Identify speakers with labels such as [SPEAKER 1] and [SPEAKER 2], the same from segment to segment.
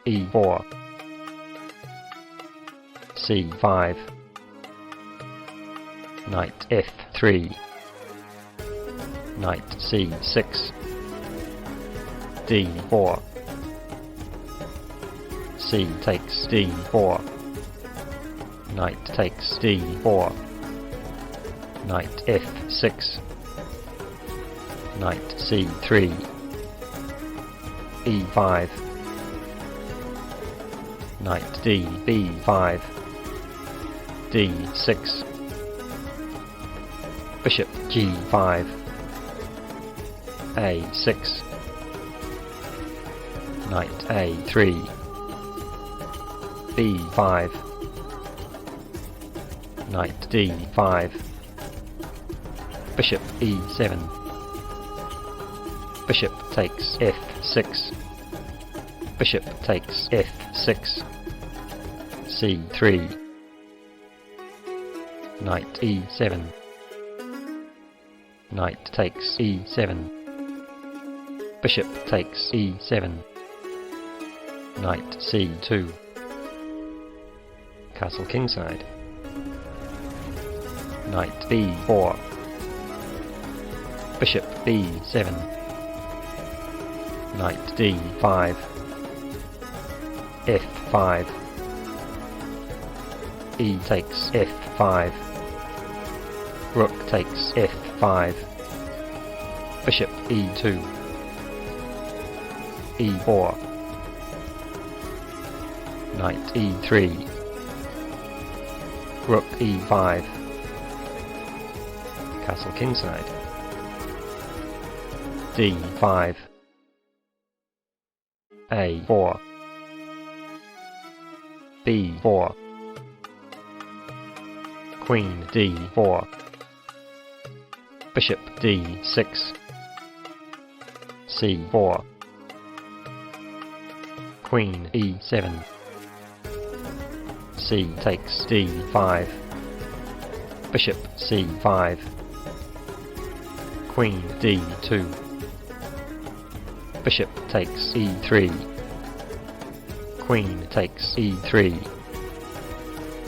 [SPEAKER 1] e4, c5, knight f3, knight c6, d4, c takes d4, knight takes d4, knight f6, knight c3, e5, knight d b5, d6, bishop g5, a6, knight a3, b5, knight d5, bishop e7, bishop takes f6, bishop takes f6, c3, knight e7, knight takes e7, bishop takes e7, knight c2, castle kingside, knight b4, bishop b7, knight d5, f5, e takes f5, rook takes f5, bishop e2, e4, knight e3, rook e5, castle kingside, d5, a4, b4, queen d4, bishop d6, c4, queen e7, c takes d5, bishop c5, queen d2, bishop takes e3, queen takes e3,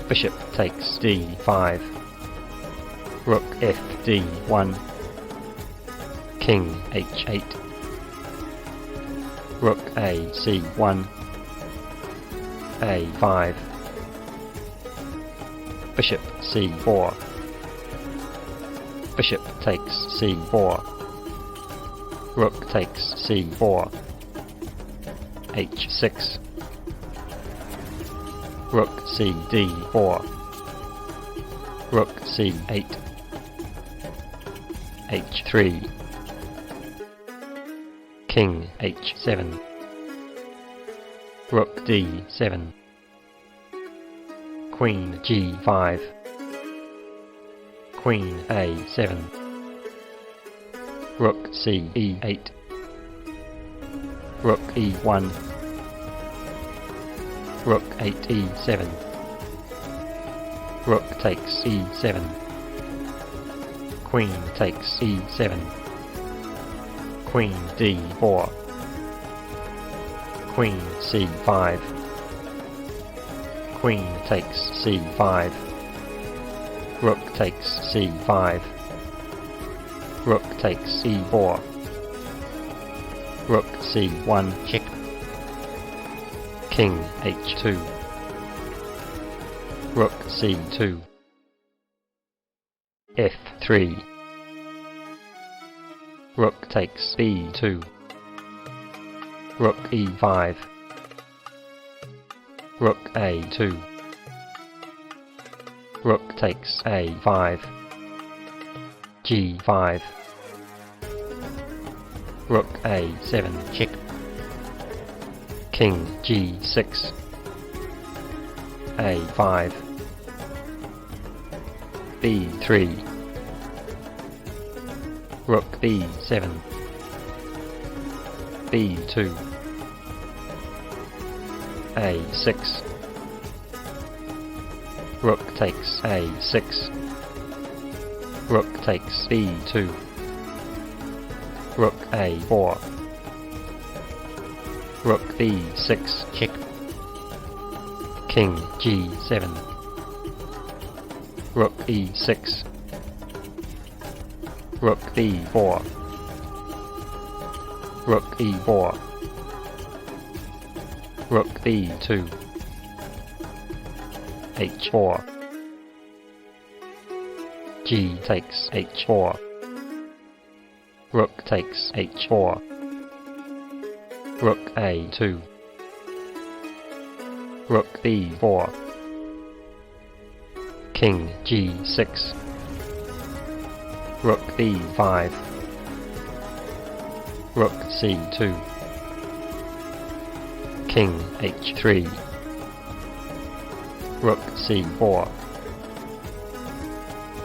[SPEAKER 1] bishop takes d5, rook fd1, king h8, rook ac1, a5, bishop c4, bishop takes c4, rook takes c4, h6, rook cd4, rook c8, h3, king h7, rook d7, queen g5, queen a7, rook ce8, rook e1, rook 8e7, rook takes e7, queen takes e7, queen d4, queen c5, queen takes c5, rook takes c5, rook takes e4, rook c1 check, king h2, rook c2, f3, rook takes b2, rook e5, rook a2, rook takes a5, g5, rook a7 check, king g6, a5, b3, rook b7, b2, a6, rook takes a6, rook takes b2, rook a4, rook b6 check, King G7. Rook E6. Rook B4. Rook E4. Rook B2. H4. G takes H4. Rook takes H4. Rook A2. Rook B4. King G6. Rook B5. Rook C2. King H3. Rook C4.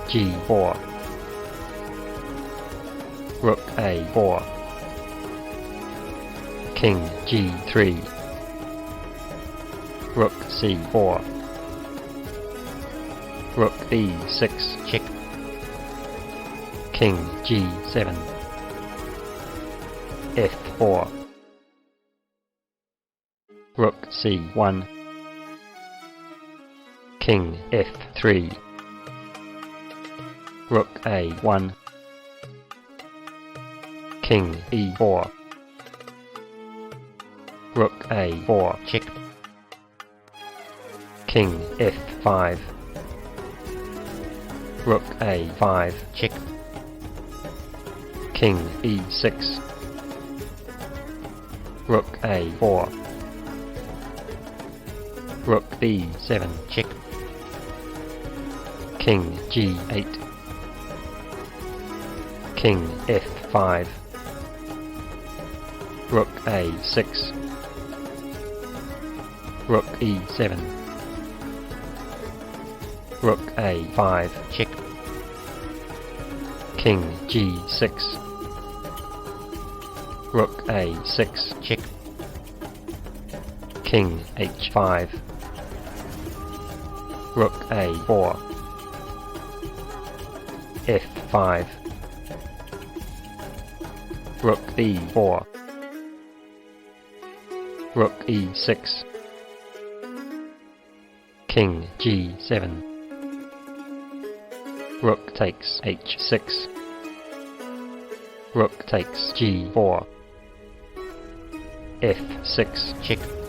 [SPEAKER 1] G4. Rook A4. King G3. Rook C4. Rook B6 check. King G7. F4. Rook C1. King F3. Rook A1. King E4. Rook A4 check. King F5. Rook A5 check. King E6. Rook A4. Rook B7 check. King G8. King F5. Rook A6. Rook E7. Rook A5 check. King G6. Rook A6 check. King H5. Rook A4. F5. Rook B4. Rook E6. King G7. Rook takes H6. Rook takes G4. F6 check.